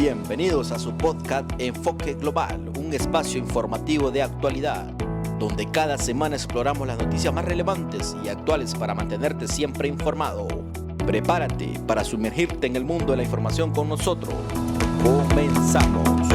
Bienvenidos a su podcast Enfoque Global, un espacio informativo de actualidad, donde cada semana exploramos las noticias más relevantes y actuales para mantenerte siempre informado. Prepárate para sumergirte en el mundo de la información con nosotros. ¡Comenzamos!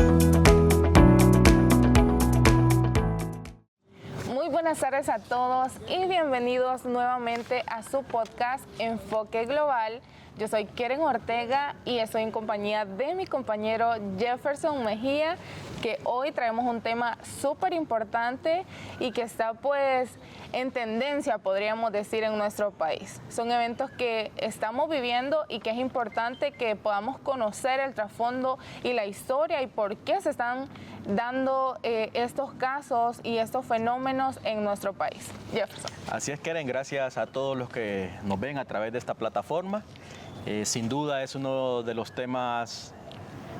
Muy buenas tardes a todos y bienvenidos nuevamente a su podcast Enfoque Global. Yo soy Keren Ortega y estoy en compañía de mi compañero Jefferson Mejía, que hoy traemos un tema súper importante y que está pues en tendencia, podríamos decir, en nuestro país. Son eventos que estamos viviendo y que es importante que podamos conocer el trasfondo y la historia y por qué se están dando estos casos y estos fenómenos en nuestro país. Jefferson. Así es, Keren, gracias a todos los que nos ven a través de esta plataforma. Sin duda es uno de los temas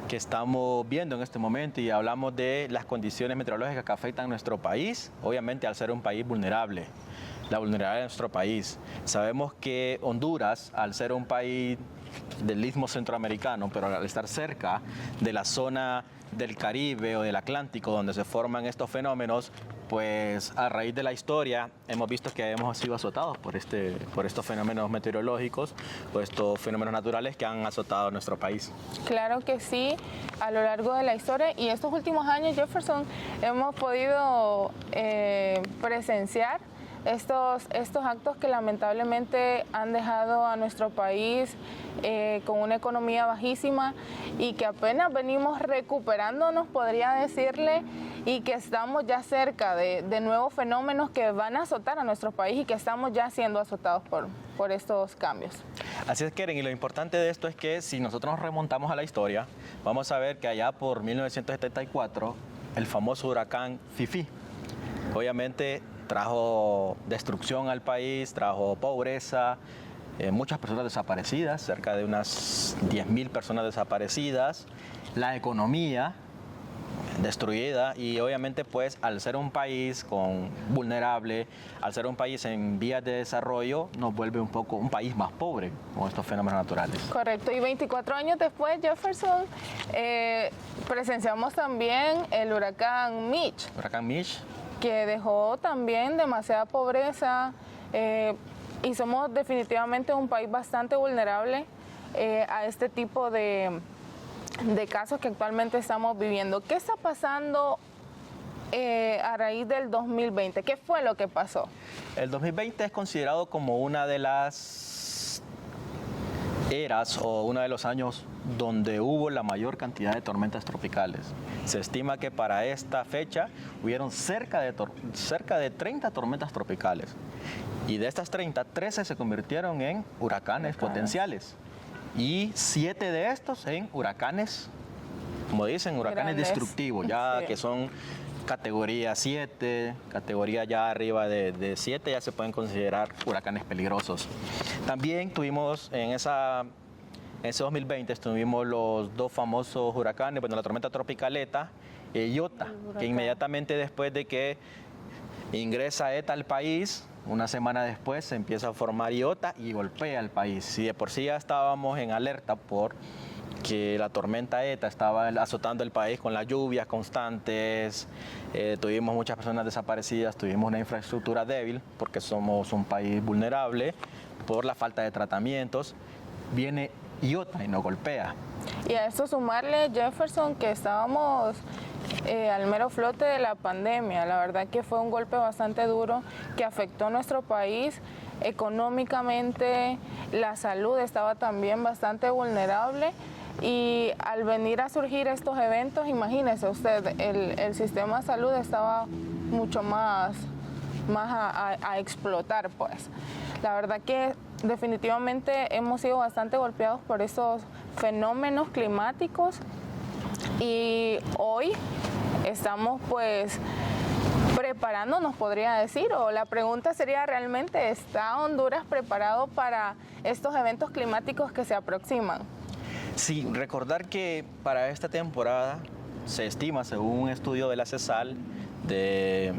que estamos viendo en este momento y hablamos de las condiciones meteorológicas que afectan a nuestro país, obviamente al ser un país vulnerable, la vulnerabilidad de nuestro país. Sabemos que Honduras, al ser un país del Istmo Centroamericano, pero al estar cerca de la zona del Caribe o del Atlántico donde se forman estos fenómenos, pues a raíz de la historia hemos visto que hemos sido azotados por estos fenómenos meteorológicos, por estos fenómenos naturales que han azotado a nuestro país. Claro que sí, a lo largo de la historia y estos últimos años, Jefferson, hemos podido presenciar estos actos que lamentablemente han dejado a nuestro país con una economía bajísima y que apenas venimos recuperándonos, podría decirle, y que estamos ya cerca de nuevos fenómenos que van a azotar a nuestro país y que estamos ya siendo azotados por estos cambios. Así es, Keren, y lo importante de esto es que si nosotros nos remontamos a la historia, vamos a ver que allá por 1974, el famoso huracán Fifi, obviamente trajo destrucción al país, trajo pobreza, muchas personas desaparecidas, cerca de unas 10.000 personas desaparecidas, la economía destruida y obviamente pues al ser un país vulnerable, al ser un país en vías de desarrollo, nos vuelve un país más pobre con estos fenómenos naturales. Correcto, y 24 años después, Jefferson, presenciamos también el huracán Mitch. Huracán Mitch, que dejó también demasiada pobreza y somos definitivamente un país bastante vulnerable a este tipo de casos que actualmente estamos viviendo. ¿Qué está pasando a raíz del 2020? ¿Qué fue lo que pasó? El 2020 es considerado como una de las eras o uno de los años donde hubo la mayor cantidad de tormentas tropicales. Se estima que para esta fecha hubieron cerca de 30 tormentas tropicales. Y de estas 30, 13 se convirtieron en huracanes potenciales. Y 7 de estos en huracanes, como dicen, huracanes destructivos, ya sí, que son categoría 7, categoría ya arriba de 7, ya se pueden considerar huracanes peligrosos. También tuvimos en ese 2020 tuvimos los dos famosos huracanes, bueno, la tormenta tropical ETA y Iota, que inmediatamente después de que ingresa ETA al país, una semana después se empieza a formar Iota y golpea al país. Si de por sí ya estábamos en alerta por que la tormenta ETA estaba azotando el país con las lluvias constantes, tuvimos muchas personas desaparecidas, tuvimos una infraestructura débil porque somos un país vulnerable por la falta de tratamientos, viene Iota y nos golpea. Y a esto sumarle, Jefferson, que estábamos al mero flote de la pandemia. La verdad que fue un golpe bastante duro que afectó a nuestro país económicamente, la salud estaba también bastante vulnerable y al venir a surgir estos eventos, imagínese usted, el sistema de salud estaba mucho más a explotar, pues. La verdad que definitivamente hemos sido bastante golpeados por estos fenómenos climáticos y hoy estamos pues preparándonos, podría decir, o la pregunta sería realmente, ¿está Honduras preparado para estos eventos climáticos que se aproximan? Sí, recordar que para esta temporada se estima, según un estudio de la CESAL, de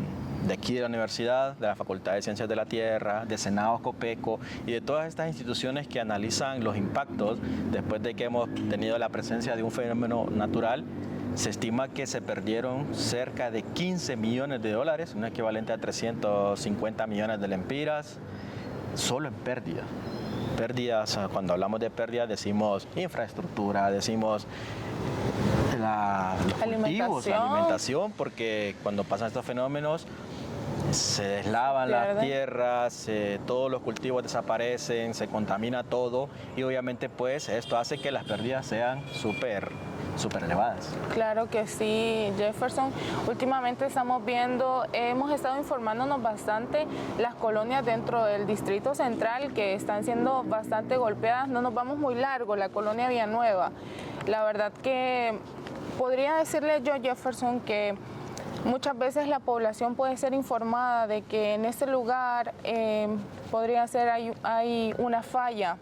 de aquí de la universidad, de la Facultad de Ciencias de la Tierra, de Senado Copeco y de todas estas instituciones que analizan los impactos después de que hemos tenido la presencia de un fenómeno natural. Se estima que se perdieron cerca de 15 millones de dólares, un equivalente a 350 millones de lempiras, solo en pérdidas. Pérdidas, cuando hablamos de pérdidas decimos infraestructura, decimos los cultivos, la alimentación, porque cuando pasan estos fenómenos se deslavan las tierras, todos los cultivos desaparecen, se contamina todo y obviamente pues esto hace que las pérdidas sean súper elevadas. Claro que sí, Jefferson. Últimamente hemos estado informándonos bastante las colonias dentro del Distrito Central que están siendo bastante golpeadas. No nos vamos muy largo, la colonia Villanueva. La verdad que podría decirle yo, Jefferson, que muchas veces la población puede ser informada de que en este lugar podría ser hay una falla.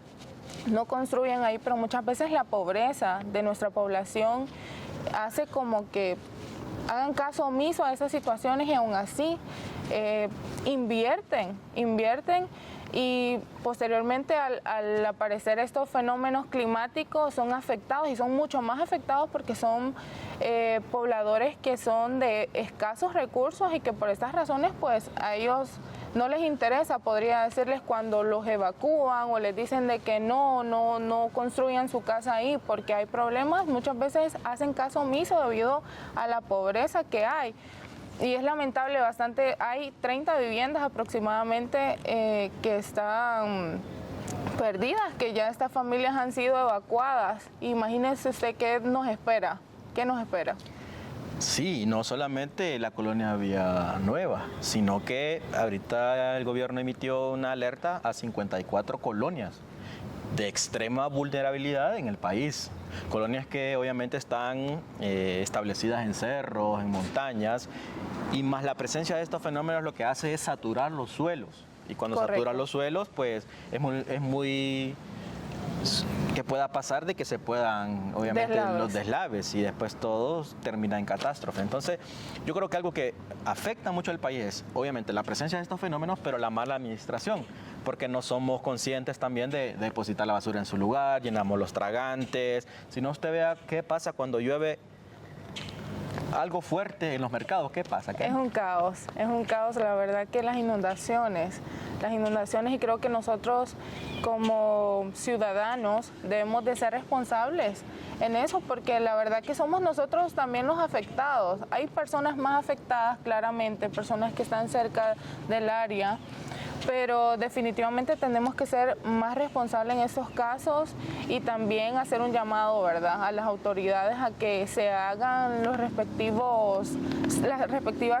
No construyen ahí, pero muchas veces la pobreza de nuestra población hace como que hagan caso omiso a esas situaciones y aún así invierten y posteriormente al aparecer estos fenómenos climáticos son afectados y son mucho más afectados porque son pobladores que son de escasos recursos y que por estas razones pues a ellos no les interesa, podría decirles, cuando los evacúan o les dicen de que no construyan su casa ahí porque hay problemas, muchas veces hacen caso omiso debido a la pobreza que hay. Y es lamentable bastante, hay 30 viviendas aproximadamente que están perdidas, que ya estas familias han sido evacuadas. Imagínense usted qué nos espera. Sí, no solamente la colonia Villanueva, sino que ahorita el gobierno emitió una alerta a 54 colonias de extrema vulnerabilidad en el país. Colonias que obviamente están establecidas en cerros, en montañas, y más la presencia de estos fenómenos lo que hace es saturar los suelos. Y cuando satura los suelos, pues es muy que pueda pasar de que se puedan, obviamente, los deslaves y después todo termina en catástrofe. Entonces, yo creo que algo que afecta mucho al país es, obviamente, la presencia de estos fenómenos, pero la mala administración, porque no somos conscientes también de depositar la basura en su lugar, llenamos los tragantes. Si no, usted vea qué pasa cuando llueve algo fuerte en los mercados, ¿qué pasa? Es un caos, la verdad que las inundaciones y creo que nosotros como ciudadanos debemos de ser responsables en eso porque la verdad que somos nosotros también los afectados. Hay personas más afectadas claramente, personas que están cerca del área, pero definitivamente tenemos que ser más responsables en estos casos y también hacer un llamado, ¿verdad?, a las autoridades a que se hagan las respectivas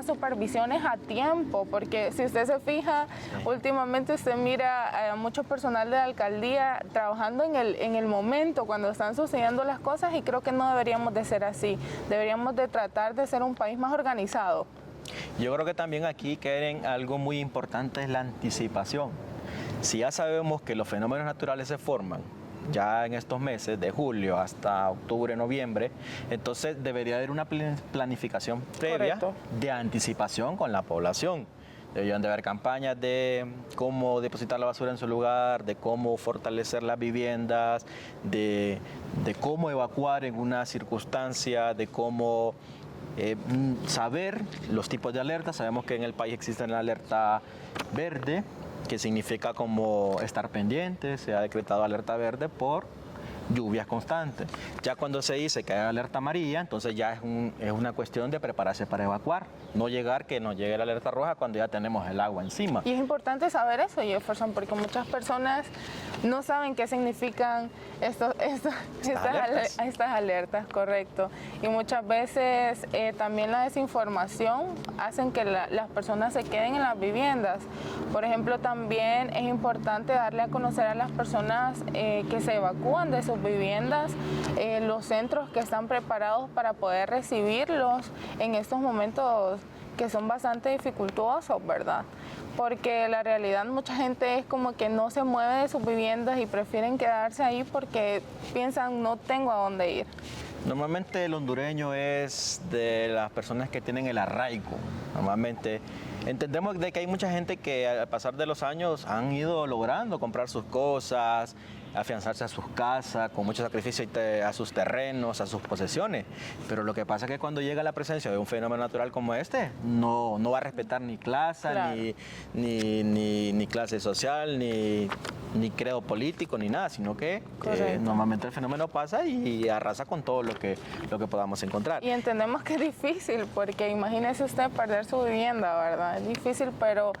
supervisiones a tiempo, porque si usted se fija, últimamente usted mira a mucho personal de la alcaldía trabajando en el momento cuando están sucediendo las cosas y creo que no deberíamos de ser así, deberíamos de tratar de ser un país más organizado. Yo creo que también aquí, Keren, algo muy importante es la anticipación. Si ya sabemos que los fenómenos naturales se forman ya en estos meses, de julio hasta octubre, noviembre, entonces debería haber una planificación previa de anticipación con la población. Deberían de haber campañas de cómo depositar la basura en su lugar, de cómo fortalecer las viviendas, de cómo evacuar en una circunstancia, de cómo saber los tipos de alertas. Sabemos que en el país existe la alerta verde, que significa como estar pendiente. Se ha decretado alerta verde por lluvias constantes. Ya cuando se dice que hay alerta amarilla, entonces ya es una cuestión de prepararse para evacuar, no llegar que nos llegue la alerta roja cuando ya tenemos el agua encima. Y es importante saber eso, Jefferson, porque muchas personas no saben qué significan estas alertas, correcto. Y muchas veces también la desinformación hacen que las personas se queden en las viviendas. Por ejemplo, también es importante darle a conocer a las personas que se evacúan de sus viviendas, los centros que están preparados para poder recibirlos en estos momentos que son bastante dificultosos, ¿verdad? Porque la realidad, mucha gente es como que no se mueve de sus viviendas y prefieren quedarse ahí porque piensan, no tengo a dónde ir. Normalmente el hondureño es de las personas que tienen el arraigo. Normalmente Entendemos de que hay mucha gente que al pasar de los años han ido logrando comprar sus cosas, afianzarse a sus casas, con mucho sacrificio a sus terrenos, a sus posesiones. Pero lo que pasa es que cuando llega la presencia de un fenómeno natural como este, no va a respetar ni clase, Claro. ni clase social, ni credo político, ni nada, sino que normalmente el fenómeno pasa y arrasa con todo lo que podamos encontrar. Y entendemos que es difícil, porque imagínese usted perder su vivienda, ¿verdad? Es difícil, pero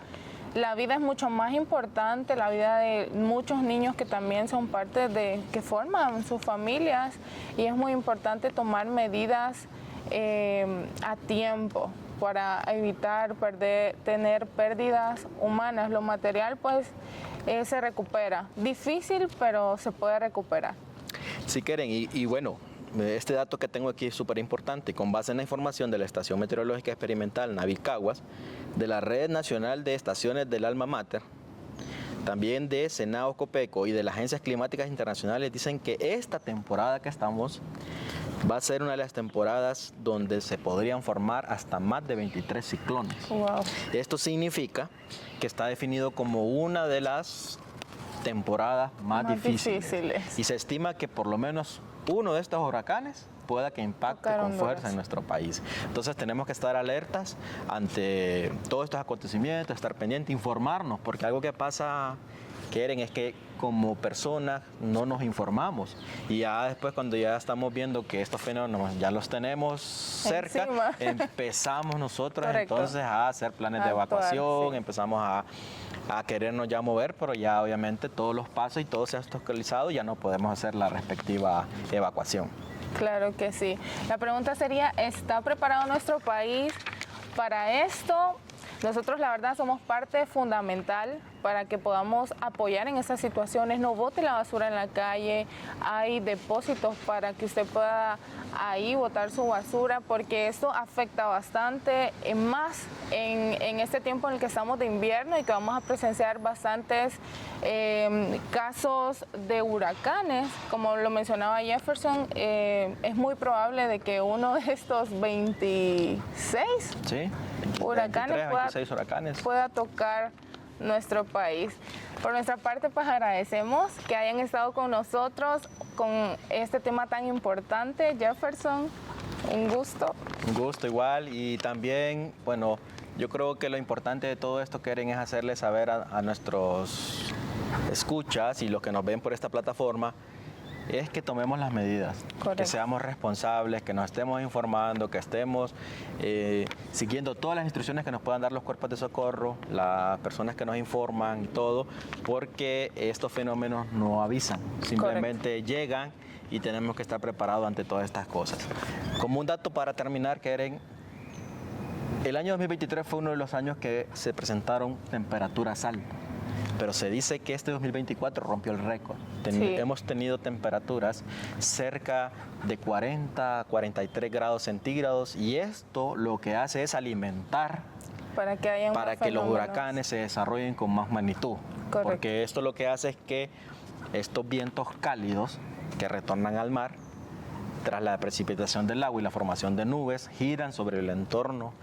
la vida es mucho más importante, la vida de muchos niños que también son parte que forman sus familias, y es muy importante tomar medidas a tiempo para evitar tener pérdidas humanas. Lo material pues se recupera, difícil, pero se puede recuperar. Si quieren, y bueno, este dato que tengo aquí es súper importante. Con base en la información de la Estación Meteorológica Experimental Navicaguas, de la Red Nacional de Estaciones del Alma Mater, también de Senado Copeco y de las Agencias Climáticas Internacionales, dicen que esta temporada que estamos va a ser una de las temporadas donde se podrían formar hasta más de 23 ciclones. Wow. Esto significa que está definido como una de las temporadas más difíciles. Y se estima que por lo menos uno de estos huracanes pueda que impacte con fuerza en nuestro país. Entonces tenemos que estar alertas ante todos estos acontecimientos, estar pendientes, informarnos, porque algo que pasa, Keren, es que como personas no nos informamos, y ya después cuando ya estamos viendo que estos fenómenos ya los tenemos cerca, empezamos nosotros entonces a hacer planes de evacuación, empezamos a querernos ya mover, pero ya obviamente todos los pasos y todo se ha actualizado, ya no podemos hacer la respectiva evacuación. Claro que sí. La pregunta sería, ¿está preparado nuestro país para esto? Nosotros, la verdad, somos parte fundamental para que podamos apoyar en estas situaciones. No bote la basura en la calle, hay depósitos para que usted pueda ahí botar su basura, porque esto afecta bastante, más en este tiempo en el que estamos de invierno y que vamos a presenciar bastantes casos de huracanes. Como lo mencionaba Jefferson, es muy probable de que uno de estos 26 huracanes, 26 huracanes pueda tocar nuestro país. Por nuestra parte, pues agradecemos que hayan estado con nosotros con este tema tan importante. Jefferson, un gusto. Un gusto igual, y también, bueno, yo creo que lo importante de todo esto, Keren, es hacerle saber a nuestros escuchas y los que nos ven por esta plataforma, es que tomemos las medidas, que seamos responsables, que nos estemos informando, que estemos siguiendo todas las instrucciones que nos puedan dar los cuerpos de socorro, las personas que nos informan y todo, porque estos fenómenos no avisan, simplemente llegan y tenemos que estar preparados ante todas estas cosas. Como un dato para terminar, Keren, el año 2023 fue uno de los años que se presentaron temperaturas altas, pero se dice que este 2024 rompió el récord. Hemos tenido temperaturas cerca de 40 a 43 grados centígrados, y esto lo que hace es alimentar para que los huracanes se desarrollen con más magnitud. Correcto. Porque esto lo que hace es que estos vientos cálidos que retornan al mar, tras la precipitación del agua y la formación de nubes, giran sobre el entorno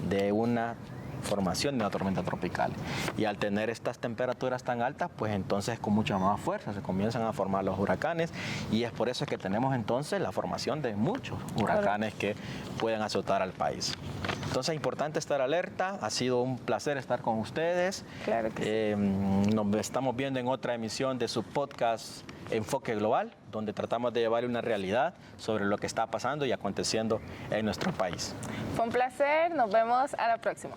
de una formación de una tormenta tropical, y al tener estas temperaturas tan altas, pues entonces con mucha más fuerza se comienzan a formar los huracanes, y es por eso que tenemos entonces la formación de muchos huracanes que pueden azotar al país. Entonces es importante estar alerta. Ha sido un placer estar con ustedes. Claro que sí. Nos estamos viendo en otra emisión de su podcast Enfoque Global, donde tratamos de llevarle una realidad sobre lo que está pasando y aconteciendo en nuestro país. Fue un placer, nos vemos a la próxima.